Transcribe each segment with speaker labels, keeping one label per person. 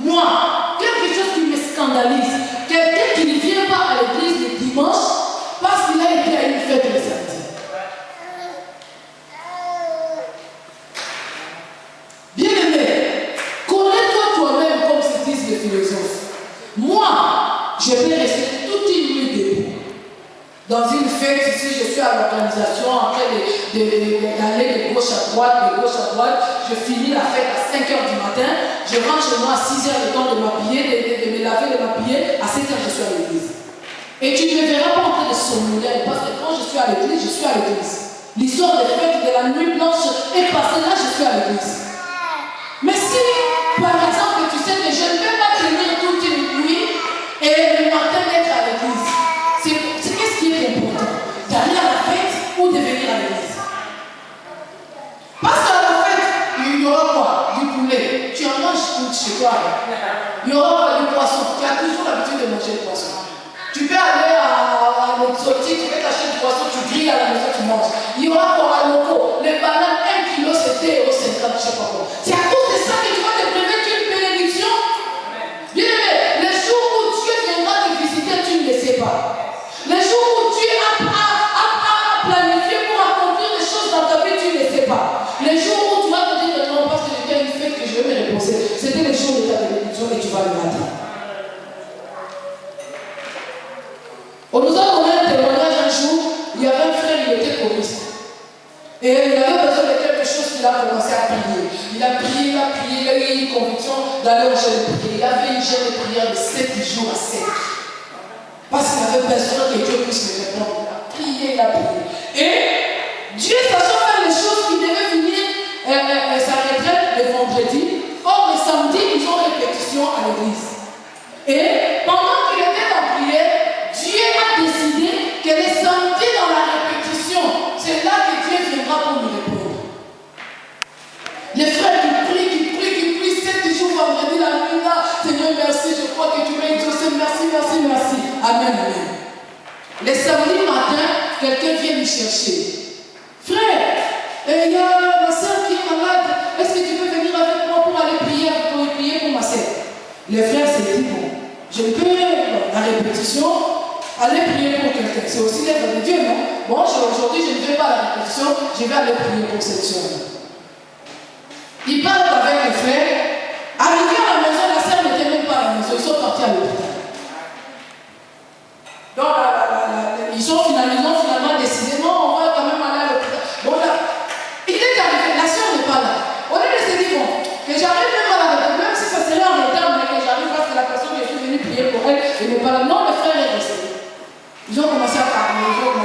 Speaker 1: Moi, quelque chose qui me scandalise, quelqu'un qui ne vient pas à l'église le dimanche parce qu'il a été à une fête le samedi. Bien-aimé, connais-toi toi-même comme se disent les philosophes. Moi, je vais rester toute une nuit debout. Dans une fête, si je suis à l'organisation, en train d'aller de gauche à droite, je finis la fête à 5 h du matin, je rentre chez moi à 6 h le temps de m'habiller, de me laver, de m'habiller, à 7 h je suis à l'église. Et tu ne me verras pas en train de somnoler, parce que quand je suis à l'église, je suis à l'église. L'histoire des fêtes de la nuit blanche est passée, là je suis à l'église. Mais si, par exemple, tu sais que je ne vais pas tenir toute une nuit et le matin être à l'église, qu'est-ce qui est important? D'aller à la fête ou de venir à l'église? Parce qu'à la fête, il y aura quoi? Du poulet. Tu en manges tout chez toi. Il y aura du poisson. Tu as toujours l'habitude de manger du poisson. Tu peux aller à l'exotique, tu peux t'acheter du poisson, tu grilles à la maison, tu manges. Il y aura quoi à locaux? Les bananes, 1 kg, c'était 2,50 €, je ne sais pas quoi. C'est à cause de ça que tu vas te priver d'une bénédiction. Bien aimé, les jours où Dieu viendra te visiter, tu ne le sais pas. Les jours où Dieu a planifié pour accomplir des choses dans ta vie, tu ne le sais pas. Les jours où tu vas te dire que non, parce que j'ai une fête que je vais me reposer, c'était les jours de ta bénédiction et tu vas le matin. On nous a donné un témoignage un jour, il y avait un frère, il était choriste. Et il avait besoin de quelque chose, il a commencé à prier. Il a prié, il a eu une conviction d'aller au jeûne de prière. Il avait une jeûne de prière de 7 jours à 7. Parce qu'il avait besoin que Dieu puisse le répondre. Il a prié. Et Dieu sachant faire les choses qui devaient finir sa retraite le vendredi. Or, le samedi, ils ont répétition à l'église. Et pendant qu'il était en prière, Dieu a décidé que les samedis dans la répétition, c'est là que Dieu viendra pour nous répondre. Les frères qui prient 7 jours vendredi la nuit là, Seigneur merci, je crois que tu m'as exaucé, merci. Amen. Les samedis matin, quelqu'un vient nous chercher. Frère, il y a ma soeur qui est malade, est-ce que tu peux venir avec moi pour aller prier pour ma soeur? Les frères s'est dit, bon, je peux, la répétition, aller prier pour quelqu'un. C'est aussi l'œuvre de Dieu, non? Bon, aujourd'hui, je ne vais pas à la répétition, je vais aller prier pour cette soeur. Il parle avec les frères. Arrivé à la maison, la sœur n'était même pas à la maison, ils sont partis à l'hôpital. Donc, ils ont finalement décidé, non, on va quand même aller à l'hôpital. Bon, là, il est arrivé, la sœur n'est pas là. On est se dit, bon, que j'arrive même à la maison, même si ça serait en retard, mais que j'arrive parce que la personne que je suis venue prier pour elle, elle n'est pas là. Non, le frère est resté. Ils ont commencé à parler, oh,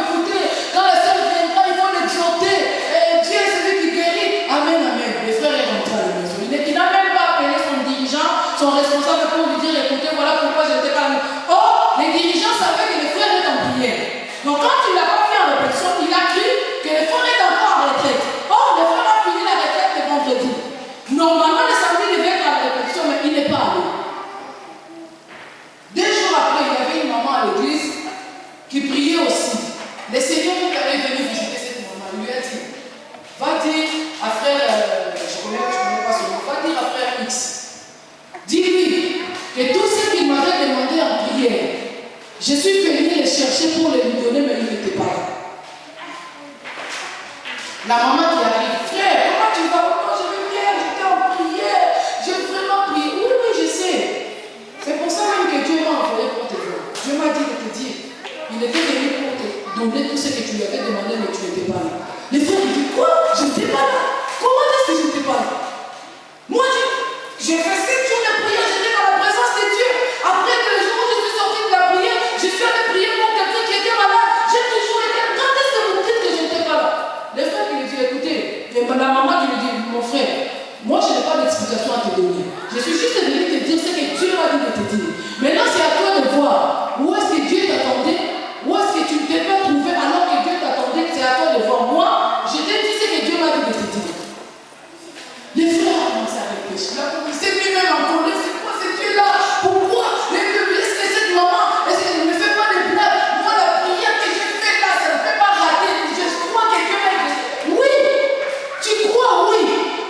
Speaker 1: écoutez, quand la sœur viendra, il faut l'exhorter. Dieu est celui qui guérit. Amen. Le frère est rentré à la maison. Il n'a même pas appelé son dirigeant, son responsable pour lui dire, écoutez, voilà pourquoi je n'étais pas là. Oh, les dirigeants savaient que le frère est en prière. Donc quand il l'a pas fait en répétition, il a cru que le frère est encore en retraite. Oh, le frère a fini la retraite le vendredi. Normalement, le samedi, il devait être à la répétition, mais il n'est pas allé. 2 jours après, il y avait une maman à l'église qui priait aussi. Le Seigneur est venu visiter cette maman. Il lui a dit, va dire à frère, je connais pas son nom, va dire à frère X. Dis-lui que tout ce qu'il m'avait demandé en prière, je suis venu le chercher pour le lui donner, mais il n'était pas là. La maman qui arrive, frère, comment tu vas? Comment je vais bien? J'étais en prière, j'ai vraiment prié. Oui, je sais. C'est pour ça même que Dieu m'a envoyé pour te voir. Dieu m'a dit de te dire, il était venu pour te donner tout ce que tu lui avais demandé, mais tu n'étais pas là. Les frères lui disent, quoi? Je n'étais pas là. Comment est-ce que je n'étais pas là? Moi, j'ai fait 7 jours de prière, j'étais dans la présence de Dieu. Après que le jour où je suis sorti de la prière, je suis allé prier pour quelqu'un qui était malade. J'ai toujours été. Quand est-ce que vous dites que je n'étais pas là? Les frères qui lui disent, écoutez, la maman qui lui dit, mon frère, moi je n'ai pas d'explication à te donner. Je suis juste venu te dire ce que Dieu m'a dit de te dire. Maintenant c'est à toi de voir où est-ce que Dieu t'attendait, où est-ce que tu ne t'es pas trouvé alors que Dieu t'attendait, c'est à toi de voir. Moi, je t'ai dit ce que Dieu m'a dit de te dire. Les frères ont commencé à réfléchir. C'est lui-même en colère, c'est quoi ce Dieu-là? Pourquoi? Est-ce que cette maman, est-ce qu'elle ne me fait pas de blague? Moi la prière que j'ai faite là, ça ne peut pas rater. Je crois que Dieu m'a dit. Oui, tu crois, oui.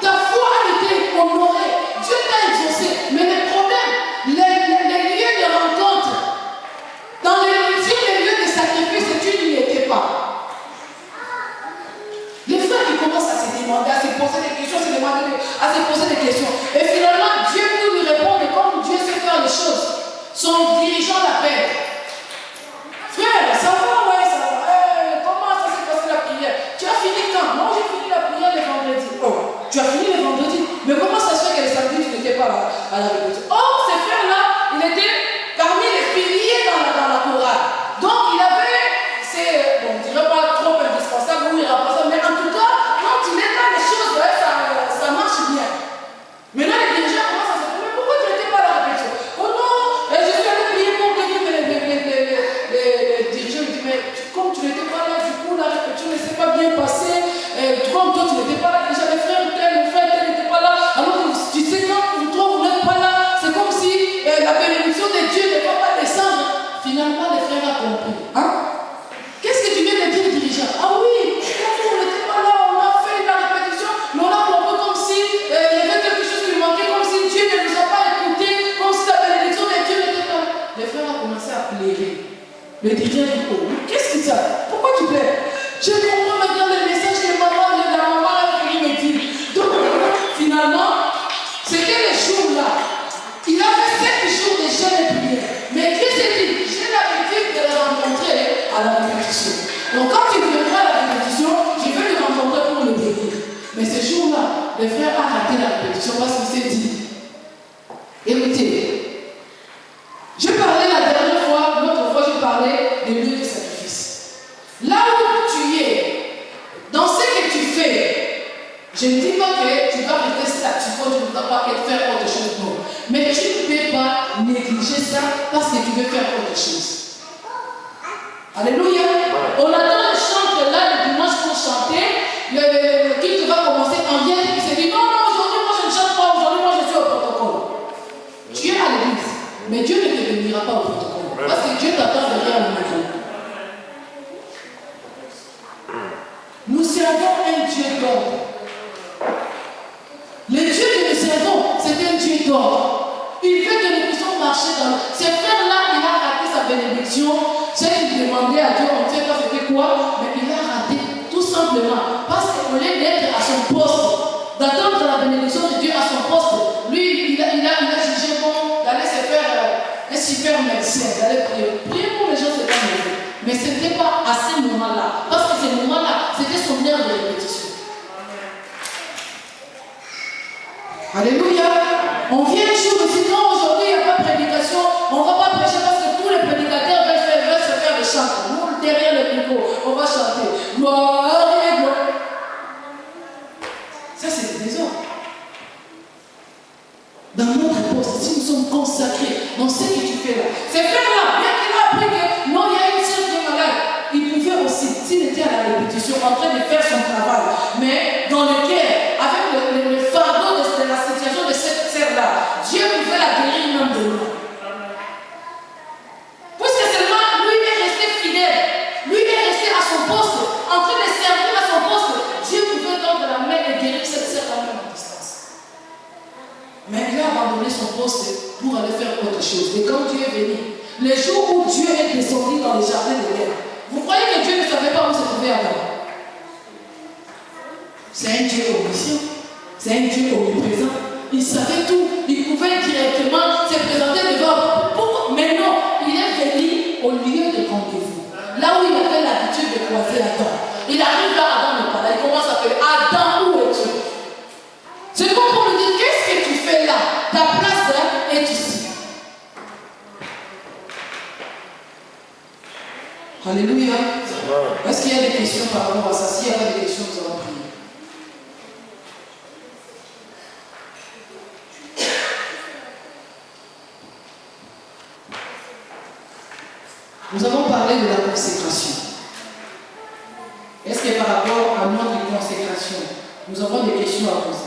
Speaker 1: Ta foi a été honorée. Dieu t'a exaucé. à la répétition. Or, ces frères-là, il était parmi les piliers dans la chorale. Donc, il avait, bon, on ne dirait pas trop indispensable ou irremplaçable, mais en tout cas, quand il est là, les choses, ça marche bien. Maintenant, les dirigeants commencent à se dire, mais pourquoi tu n'étais pas à la répétition? Oh non, je suis allé prier pour quelqu'un, mais les dirigeants lui disent, mais comme tu n'étais pas là, du coup, la répétition ne s'est pas bien passée. Comme toi, tu n'étais pas là, déjà les frères tel n'était pas là. Alors, tu sais, quand vous n'êtes pas là, c'est comme si la bénédiction de Dieu ne va pas descendre. Finalement, les frères ont compris. Hein? Qu'est-ce que tu viens de dire, dirigeant? Ah oui, quand on n'était pas là, on a fait la répétition, mais on a compris comme si il y avait quelque chose qui manquait, comme si Dieu ne nous a pas écoutés, comme si la bénédiction de Dieu n'était pas là. Les frères ont commencé à pleurer. Le dirigeant dit, oh, qu'est-ce que ça? Pourquoi tu pleures? Je comprends maintenant le message que la maman a voulu me dire. Donc, finalement, c'était les jours-là. Il a fait 7 jours de jeûne et prière. Mais Dieu s'est dit, j'ai l'habitude de les rencontrer à la répétition. Donc, quand tu viendras à la répétition, je vais te rencontrer pour le bénir. Mais ce jour-là, le frère a raté la répétition parce qu'il s'est dit, écoutez, je parlais la dernière fois, l'autre fois, je parlais des lieux de sacrifice. Là où tu es, dans ce que tu fais, je ne dis pas que tu dois rester statu quo, tu ne dois pas faire autre chose, non. Mais tu ne peux pas négliger ça parce que tu veux faire autre chose. Alléluia. On attend le chant là le dimanche pour chanter. Le culte va commencer en vient et il se dit non, aujourd'hui moi je ne chante pas, aujourd'hui moi je suis au protocole. Tu es à l'église, mais Dieu ne te bénira pas au protocole. Parce que Dieu t'attend derrière le micro. Nous servons un Dieu d'ordre. Le Dieu que nous servons, c'est un Dieu d'ordre. Il veut que nous puissions marcher dans. Ces frères-là, il a raté sa bénédiction. C'est qu'il demandait à Dieu, on ne sait pas c'était quoi, mais il a raté tout simplement. Parce qu'au lieu d'être à son poste, d'attendre la bénédiction de Dieu à son poste, lui, il a jugé bon d'aller se faire un super médecin, d'aller prier. Prier pour les gens, c'est pas mauvais. Mais ce n'était pas à ce moment-là. Parce que ce moment-là, c'était son heure de répétition. Alléluia. On vient un jour et dit non, aujourd'hui il n'y a pas de prédication, on ne va pas prêcher parce que tous les prédicateurs veulent se faire le chant. Nous, derrière le micro, on va chanter. Gloire et gloire. Ça, c'est le désordre. Dans notre poste, si nous sommes consacrés dans ce que tu fais là, ces frères-là, bien qu'il a appris que non, il y a une sœur qui est malade, il pouvait aussi, s'il était à la répétition, en train de faire son travail, mais dans le cœur, avec le fardeau de la situation de cette sœur-là, Dieu pouvait la guérir même de nous. Puisque seulement lui est resté fidèle, lui est resté à son poste, en train de servir à son poste, Dieu pouvait tendre la main et guérir cette sœur même à distance. Mais il a abandonné son poste pour aller faire autre chose. Et quand Dieu est venu, les jours où Dieu est descendu dans les jardins de l'Éden, vous croyez que Dieu ne savait pas où se trouvait Adam? C'est un Dieu omniscient, c'est un Dieu omniprésent. Il savait tout, il pouvait directement se présenter devant. Pourquoi? Mais non, il est venu au lieu de rendez-vous. Là où il avait l'habitude de croiser Adam. Il arrive là, Adam n'est pas là, il commence à appeler Adam, où es-tu? C'est comme pour lui dire, qu'est-ce que tu fais là? Ta place là est ici. Alléluia. Est-ce qu'il y a des questions par rapport à ça? S'il n'y a pas de questions, nous allons prier. Nous avons parlé de la consécration. Est-ce que par rapport à notre consécration, nous avons des questions à poser?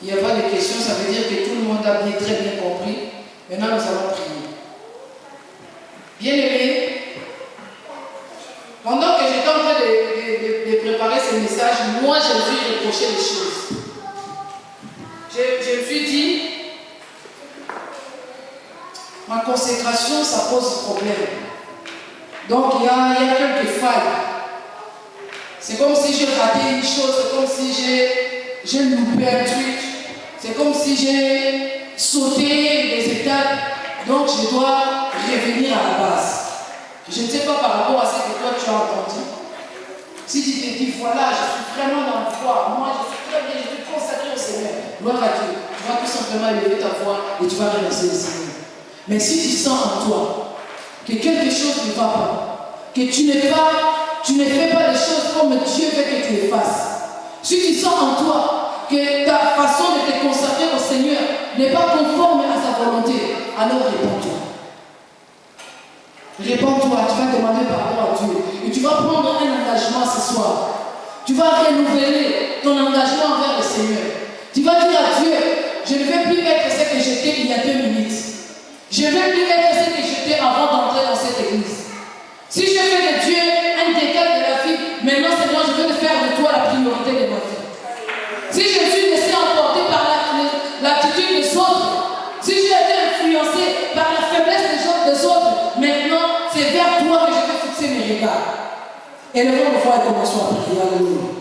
Speaker 1: Il n'y a pas de questions, ça veut dire que tout le monde a bien, très bien compris. Maintenant, nous allons prier. Bien-aimés, pendant que j'étais en train de préparer ce message, moi, je me suis reproché les choses. Je me suis dit, ma consécration, ça pose problème. Donc, il y a quelques failles. C'est comme si j'ai raté une chose, c'est comme si j'ai loupé un truc. C'est comme si j'ai sauté des étapes. Donc, je dois revenir à la base. Je ne sais pas par rapport à ce que toi tu as entendu. Si tu te dis, voilà, je suis vraiment dans le foi, moi je suis très bien, je suis consacré au Seigneur, gloire à Dieu, tu vas tout simplement élever ta voix et tu vas remercier le Seigneur. Mais si tu sens en toi que quelque chose ne va pas, que tu ne fais pas les choses comme Dieu veut que tu les fasses, si tu sens en toi que ta façon de te consacrer au Seigneur n'est pas conforme à sa volonté, alors réponds-toi. Réponds-toi, tu vas demander pardon à Dieu. Et tu vas prendre un engagement ce soir. Tu vas renouveler ton engagement envers le Seigneur. Tu vas dire à Dieu, je ne vais plus être ce que j'étais il y a 2 minutes. Je ne vais plus être ce que j'étais avant d'entrer dans cette église. Si je fais de Dieu un décalage de la vie, maintenant Seigneur, je veux te faire de toi la priorité de ma vie. Si je suis laissé emporter par l'attitude des autres, si j'ai été influencé par la faiblesse des autres, maintenant c'est vers toi que je vais fixer mes regards. Élevons nos voix et commençons à prier. Alléluia.